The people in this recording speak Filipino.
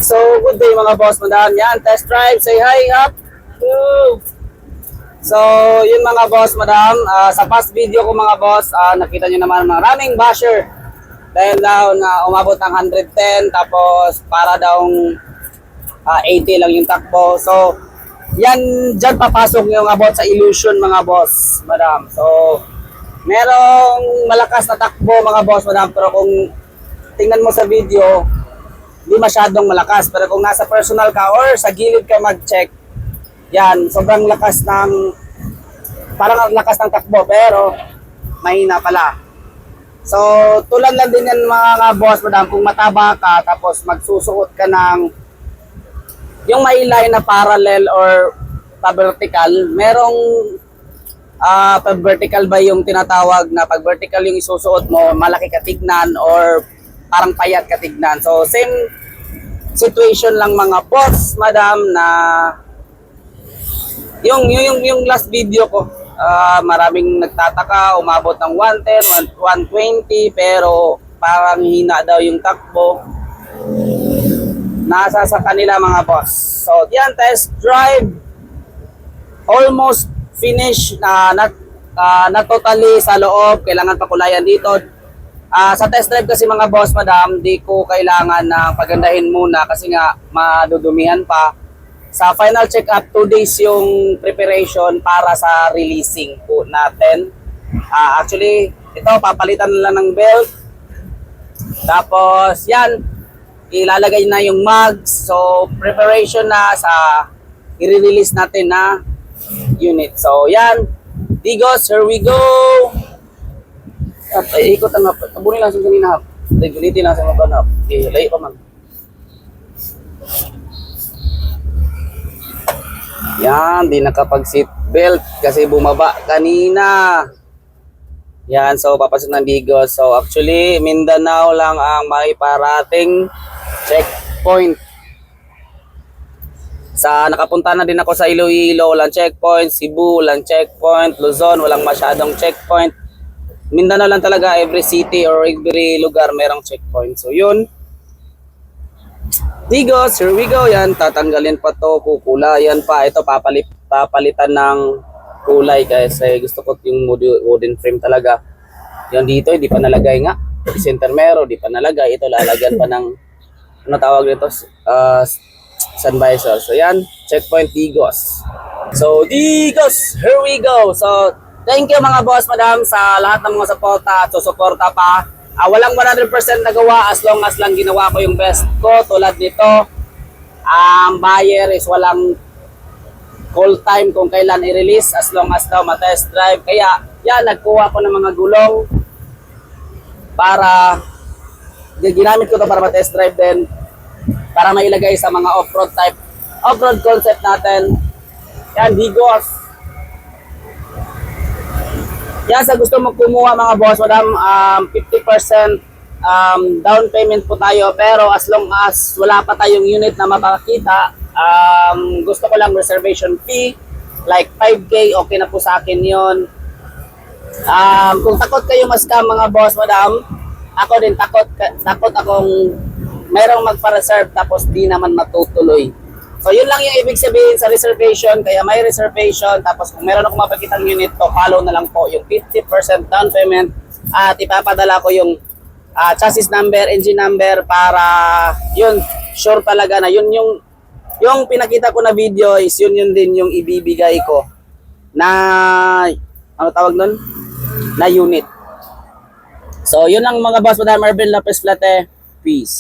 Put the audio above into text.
So, good day mga boss, madam. Yan, test drive, say hi, up. Woo! So, yun mga boss, madam. Sa past video ko mga boss, nakita nyo naman maraming basher. Dahil daw na umabot ng 110, tapos para daw 80 lang yung takbo. So, yan, dyan papasok yung about sa illusion mga boss, madam. So, merong malakas na takbo mga boss, madam. Pero kung tingnan mo sa video, hindi masyadong malakas. Pero kung nasa personal ka or sa gilid ka mag-check, yan, sobrang lakas ng, parang ang lakas ng takbo, pero mahina pala. So, tulad lang din yan mga boss, madam, kung mataba ka, tapos magsusuot ka ng, yung mailay na parallel or pa-vertical, merong, pa-vertical ba yung tinatawag na pag vertical yung isusuot mo, malaki ka tignan or parang payat ka tignan. So, same situation lang mga boss, madam, na yung last video ko, maraming nagtataka, umabot ng 110, 120, pero parang hina daw yung takbo. Nasa sa kanila mga boss. So, yan, test drive. Almost finish na totally sa loob. Kailangan pakulayan dito. Sa test drive kasi mga boss, madam, di ko kailangan na pagandahin muna kasi nga madudumihan pa. Sa final check-up, 2 days yung preparation para sa releasing po natin. Actually, ito, papalitan lang ng belt. Tapos, yan, ilalagay na yung mags. So, preparation na sa i-release natin na unit. So, yan, Digos, here we go! Ikot ang hap. Tabunin lang sa kanina hap. Ulitin lang sa mga hap. Layo pa man. Yan, di nakapag-seat belt kasi bumaba kanina. Yan, so papasok ng Digos. So actually, Mindanao lang ang may parating checkpoint. Nakapunta na din ako sa Iloilo, walang checkpoint. Cebu, walang checkpoint. Luzon, walang masyadong checkpoint. Mindanao lang talaga, every city or every lugar merong checkpoint. So yun. Digos, here we go. Yan, tatanggalin pa to, kukulayan pa. Ito, papalitan ng kulay kasi gusto ko yung wooden frame talaga. Yan dito, hindi pa nalagay nga. Center mirror, hindi pa nalagay. Ito, lalagyan pa ng, ano tawag nito? Sun visor. So yan, checkpoint Digos. So Digos, here we go. So, thank you mga boss, madam, sa lahat ng mga suporta at susuporta pa. Walang 100% nagawa as long as lang ginawa ko yung best ko. Tulad nito, buyer is walang call time kung kailan i-release as long as daw ma-test drive. Kaya, yan, nagkuha ko ng mga gulong para, ginamit ko to para ma-test drive din, para mailagay sa mga off-road type, off-road concept natin. Yan, Digos. Yan, sa gusto mo kumuha mga boss, madam, 50% down payment po tayo. Pero as long as wala pa tayong unit na mapakita, gusto ko lang reservation fee, like 5K, okay na po sa akin yun. Kung takot kayo ma-scam mga boss, madam, ako din takot akong merong magpa-reserve tapos di naman matutuloy. So yun lang yung ibig sabihin sa reservation, kaya may reservation, tapos kung meron akong mapakitang unit to, follow na lang po yung 50% down payment at ipapadala ko yung chassis number, engine number para yun, sure talaga na yun yung pinakita ko na video is yun din yung ibibigay ko na ano tawag nun? Na unit. So yun lang mga boss, Madam Marvin Lopez Plate. Peace.